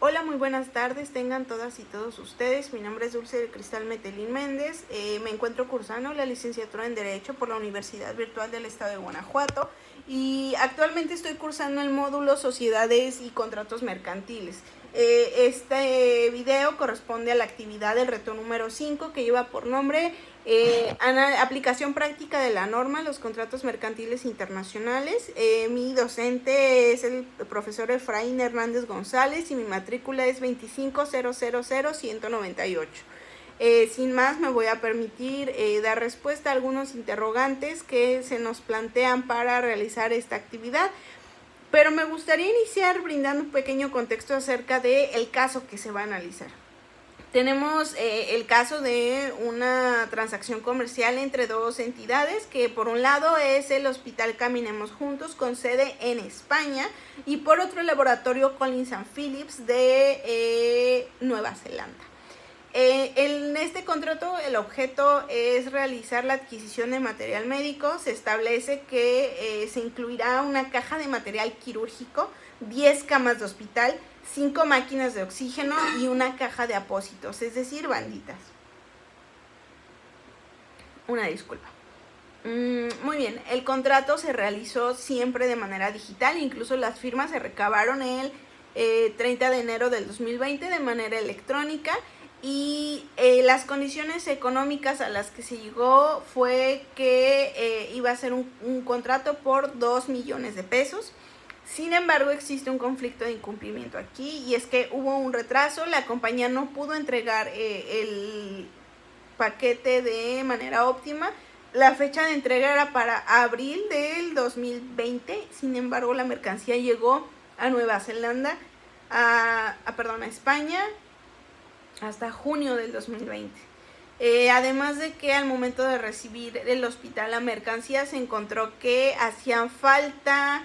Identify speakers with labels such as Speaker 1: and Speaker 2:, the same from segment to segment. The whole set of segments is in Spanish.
Speaker 1: Hola, muy buenas tardes, tengan todas y todos ustedes. Mi nombre es Dulce del Cristal Metelín Méndez. Me encuentro cursando la licenciatura en Derecho por la Universidad Virtual del Estado de Guanajuato y actualmente estoy cursando el módulo Sociedades y Contratos Mercantiles. Este video corresponde a la actividad del reto número 5 que lleva por nombre aplicación práctica de la norma, los contratos mercantiles internacionales. Mi docente es el profesor Efraín Hernández González y mi matrícula es 2500198. Sin más, me voy a permitir dar respuesta a algunos interrogantes que se nos plantean para realizar esta actividad. Pero me gustaría iniciar brindando un pequeño contexto acerca del caso que se va a analizar. Tenemos el caso de una transacción comercial entre dos entidades, que por un lado es el Hospital Caminemos Juntos con sede en España y por otro el laboratorio Collins & Phillips de Nueva Zelanda. En este contrato el objeto es realizar la adquisición de material médico. Se establece que se incluirá una caja de material quirúrgico, 10 camas de hospital, 5 máquinas de oxígeno y una caja de apósitos, es decir, banditas. Una disculpa. Muy bien, el contrato se realizó siempre de manera digital, incluso las firmas se recabaron el 30 de enero del 2020 de manera electrónica. Y las condiciones económicas a las que se llegó fue que iba a ser un contrato por 2 millones de pesos. Sin embargo, existe un conflicto de incumplimiento aquí y es que hubo un retraso, la compañía no pudo entregar el paquete de manera óptima. La fecha de entrega era para abril del 2020, sin embargo la mercancía llegó a Nueva Zelanda, a España, hasta junio del 2020. Además de que al momento de recibir el hospital la mercancía se encontró que hacían falta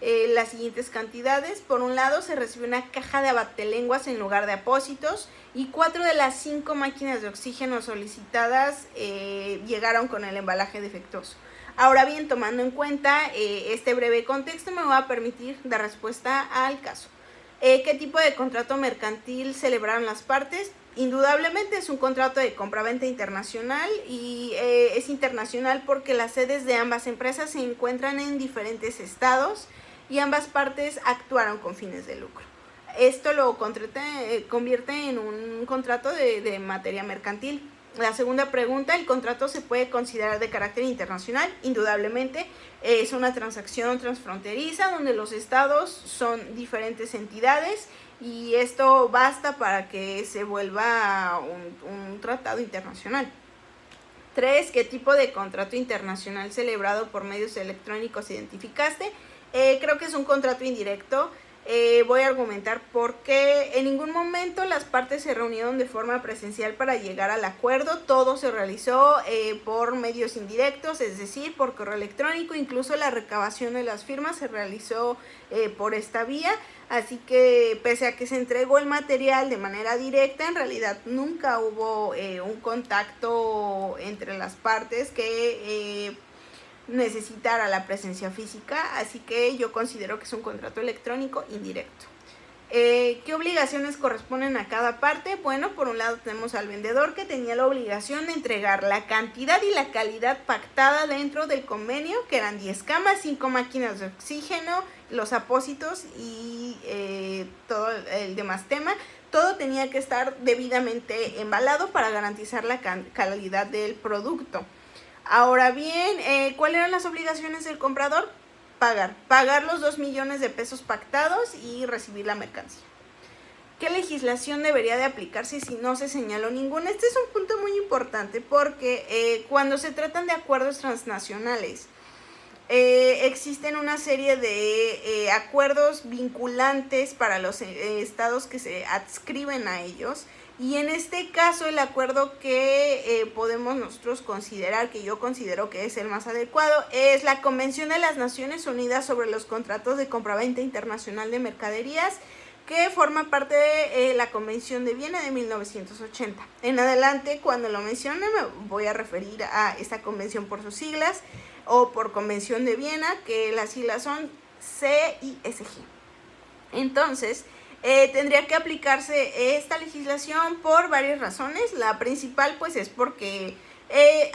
Speaker 1: las siguientes cantidades. Por un lado se recibió una caja de abatelenguas en lugar de apósitos y 4 de las 5 máquinas de oxígeno solicitadas llegaron con el embalaje defectuoso. Ahora bien, tomando en cuenta este breve contexto, me voy a permitir dar respuesta al caso. ¿Qué tipo de contrato mercantil celebraron las partes? Indudablemente es un contrato de compraventa internacional y es internacional porque las sedes de ambas empresas se encuentran en diferentes estados y ambas partes actuaron con fines de lucro. Esto lo convierte en un contrato de materia mercantil. La segunda pregunta, ¿el contrato se puede considerar de carácter internacional? Indudablemente es una transacción transfronteriza donde los estados son diferentes entidades y esto basta para que se vuelva un tratado internacional. 3. ¿Qué tipo de contrato internacional celebrado por medios electrónicos identificaste? Creo que es un contrato indirecto. Voy a argumentar por qué en ningún momento las partes se reunieron de forma presencial para llegar al acuerdo. Todo se realizó por medios indirectos, es decir, por correo electrónico. Incluso la recabación de las firmas se realizó por esta vía. Así que pese a que se entregó el material de manera directa, en realidad nunca hubo un contacto entre las partes que necesitara la presencia física, así que yo considero que es un contrato electrónico indirecto. ¿Qué obligaciones corresponden a cada parte? Bueno, por un lado tenemos al vendedor que tenía la obligación de entregar la cantidad y la calidad pactada dentro del convenio, que eran 10 camas, 5 máquinas de oxígeno, los apósitos y todo el demás tema. Todo tenía que estar debidamente embalado para garantizar la calidad del producto. Ahora bien, ¿cuáles eran las obligaciones del comprador? Pagar los 2 millones de pesos pactados y recibir la mercancía. ¿Qué legislación debería de aplicarse si no se señaló ninguna? Este es un punto muy importante porque cuando se tratan de acuerdos transnacionales, existen una serie de acuerdos vinculantes para los estados que se adscriben a ellos. Y en este caso el acuerdo que podemos nosotros considerar, que yo considero que es el más adecuado, es la Convención de las Naciones Unidas sobre los Contratos de Compraventa Internacional de Mercaderías, que forma parte de la Convención de Viena de 1980. En adelante, cuando lo mencione, me voy a referir a esta convención por sus siglas o por Convención de Viena, que las siglas son CISG. Entonces, Tendría que aplicarse esta legislación por varias razones. La principal pues es porque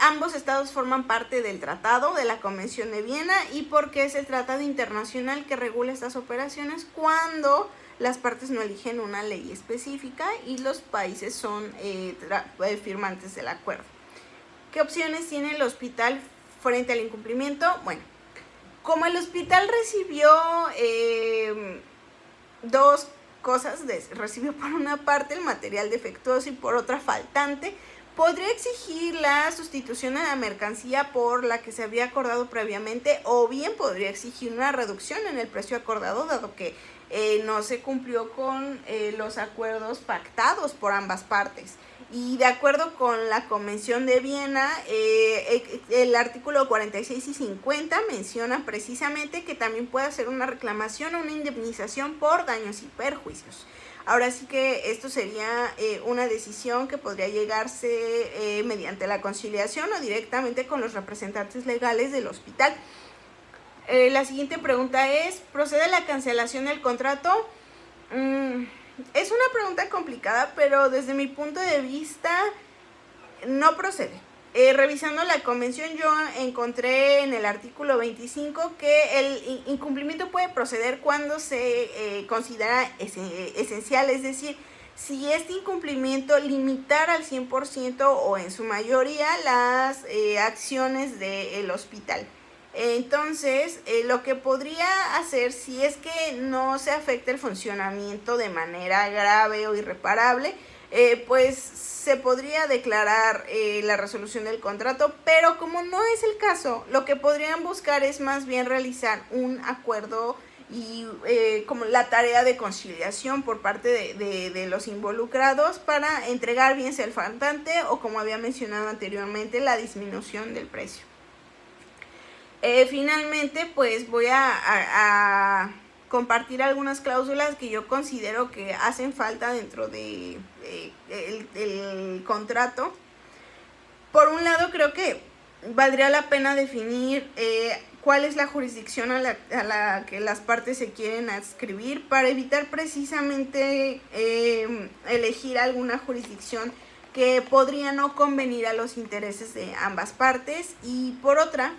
Speaker 1: ambos estados forman parte del tratado de la Convención de Viena y porque es el tratado internacional que regula estas operaciones cuando las partes no eligen una ley específica y los países son firmantes del acuerdo. ¿Qué opciones tiene el hospital frente al incumplimiento? Bueno, como el hospital recibió dos cosas, recibió por una parte el material defectuoso y por otra faltante, podría exigir la sustitución de la mercancía por la que se había acordado previamente, o bien podría exigir una reducción en el precio acordado, dado que no se cumplió con los acuerdos pactados por ambas partes. Y de acuerdo con la Convención de Viena, el artículo 46 y 50 menciona precisamente que también puede hacer una reclamación o una indemnización por daños y perjuicios. Ahora sí que esto sería una decisión que podría llegarse mediante la conciliación o directamente con los representantes legales del hospital. La siguiente pregunta es, ¿procede la cancelación del contrato? Es una pregunta complicada, pero desde mi punto de vista no procede. Revisando la convención yo encontré en el artículo 25 que el incumplimiento puede proceder cuando se considera esencial, es decir, si este incumplimiento limitara al 100% o en su mayoría las acciones del hospital. Entonces, lo que podría hacer si es que no se afecta el funcionamiento de manera grave o irreparable, pues se podría declarar la resolución del contrato, pero como no es el caso, lo que podrían buscar es más bien realizar un acuerdo y como la tarea de conciliación por parte de los involucrados para entregar bien sea el faltante o, como había mencionado anteriormente, la disminución del precio. Finalmente, pues voy a compartir algunas cláusulas que yo considero que hacen falta dentro de el contrato. Por un lado, creo que valdría la pena definir cuál es la jurisdicción a la que las partes se quieren adscribir para evitar precisamente elegir alguna jurisdicción que podría no convenir a los intereses de ambas partes. Y por otra,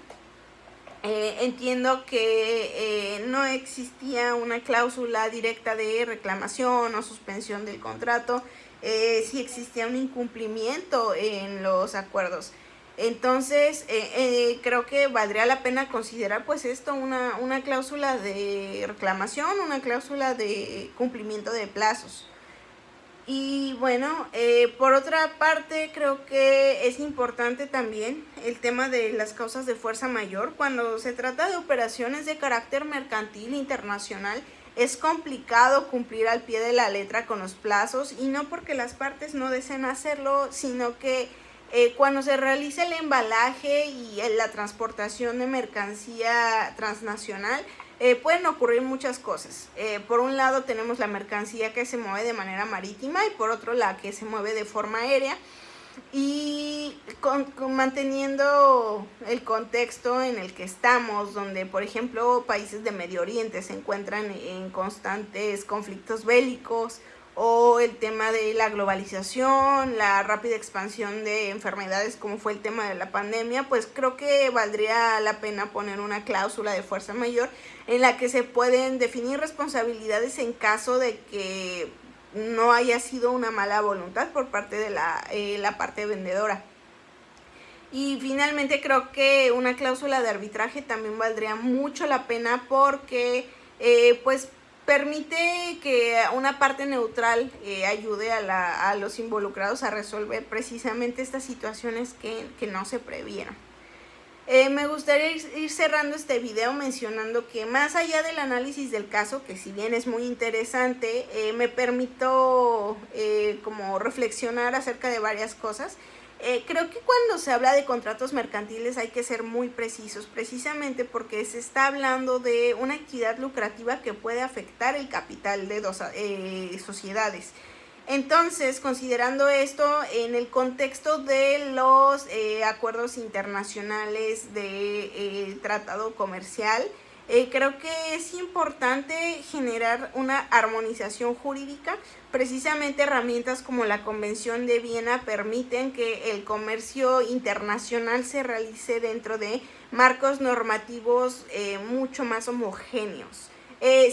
Speaker 1: entiendo que no existía una cláusula directa de reclamación o suspensión del contrato, sí existía un incumplimiento en los acuerdos. Entonces, creo que valdría la pena considerar pues esto, una cláusula de reclamación, una cláusula de cumplimiento de plazos. Y bueno, por otra parte, creo que es importante también el tema de las causas de fuerza mayor. Cuando se trata de operaciones de carácter mercantil internacional, es complicado cumplir al pie de la letra con los plazos, y no porque las partes no deseen hacerlo, sino que cuando se realiza el embalaje y la transportación de mercancía transnacional, pueden ocurrir muchas cosas. Por un lado tenemos la mercancía que se mueve de manera marítima y por otro la que se mueve de forma aérea, y manteniendo el contexto en el que estamos, donde por ejemplo países de Medio Oriente se encuentran en constantes conflictos bélicos, o el tema de la globalización, la rápida expansión de enfermedades como fue el tema de la pandemia, pues creo que valdría la pena poner una cláusula de fuerza mayor en la que se pueden definir responsabilidades en caso de que no haya sido una mala voluntad por parte de la parte vendedora. Y finalmente creo que una cláusula de arbitraje también valdría mucho la pena porque pues permite que una parte neutral ayude a los involucrados a resolver precisamente estas situaciones que no se previeron. Me gustaría ir cerrando este video mencionando que más allá del análisis del caso, que si bien es muy interesante, me permito como reflexionar acerca de varias cosas. Creo que cuando se habla de contratos mercantiles hay que ser muy precisos, precisamente porque se está hablando de una actividad lucrativa que puede afectar el capital de dos sociedades. Entonces, considerando esto en el contexto de los acuerdos internacionales de tratado comercial, Creo que es importante generar una armonización jurídica. Precisamente herramientas como la Convención de Viena permiten que el comercio internacional se realice dentro de marcos normativos mucho más homogéneos.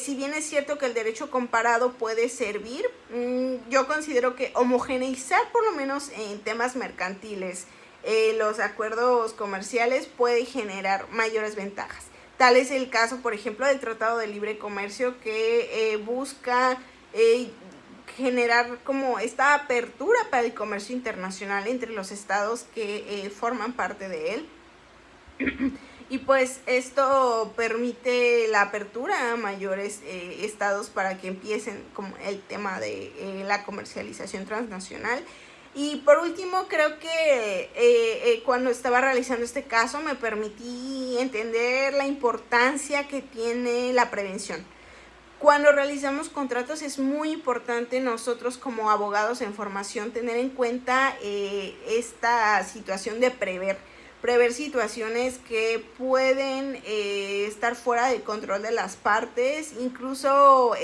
Speaker 1: Si bien es cierto que el derecho comparado puede servir, yo considero que homogeneizar, por lo menos en temas mercantiles, los acuerdos comerciales puede generar mayores ventajas. Tal es el caso, por ejemplo, del Tratado de Libre Comercio, que busca generar como esta apertura para el comercio internacional entre los estados que forman parte de él. Y pues esto permite la apertura a mayores estados para que empiecen como el tema de la comercialización transnacional. Y por último, creo que cuando estaba realizando este caso me permití entender la importancia que tiene la prevención. Cuando realizamos contratos es muy importante nosotros como abogados en formación tener en cuenta esta situación de prever situaciones que pueden estar fuera del control de las partes, incluso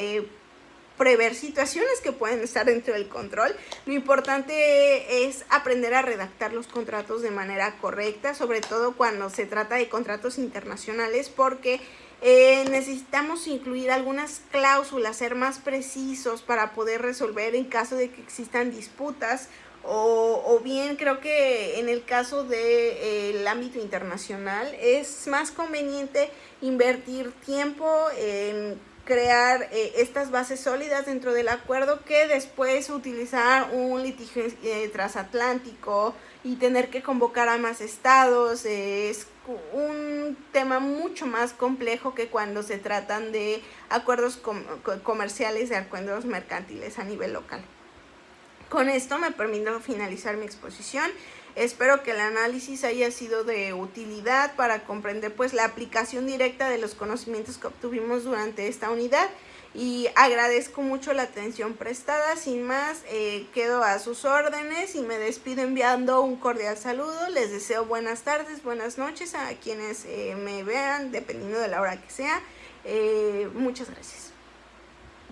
Speaker 1: prever situaciones que pueden estar dentro del control. Lo importante es aprender a redactar los contratos de manera correcta, sobre todo cuando se trata de contratos internacionales, porque necesitamos incluir algunas cláusulas, ser más precisos para poder resolver en caso de que existan disputas. O bien creo que en el caso del ámbito internacional es más conveniente invertir tiempo en crear estas bases sólidas dentro del acuerdo que después utilizar un litigio transatlántico y tener que convocar a más estados. Es un tema mucho más complejo que cuando se tratan de acuerdos comerciales, de acuerdos mercantiles a nivel local. Con esto me permito finalizar mi exposición. Espero que el análisis haya sido de utilidad para comprender pues la aplicación directa de los conocimientos que obtuvimos durante esta unidad, y agradezco mucho la atención prestada. Sin más, quedo a sus órdenes y me despido enviando un cordial saludo. Les deseo buenas tardes, buenas noches a quienes me vean, dependiendo de la hora que sea. Muchas gracias.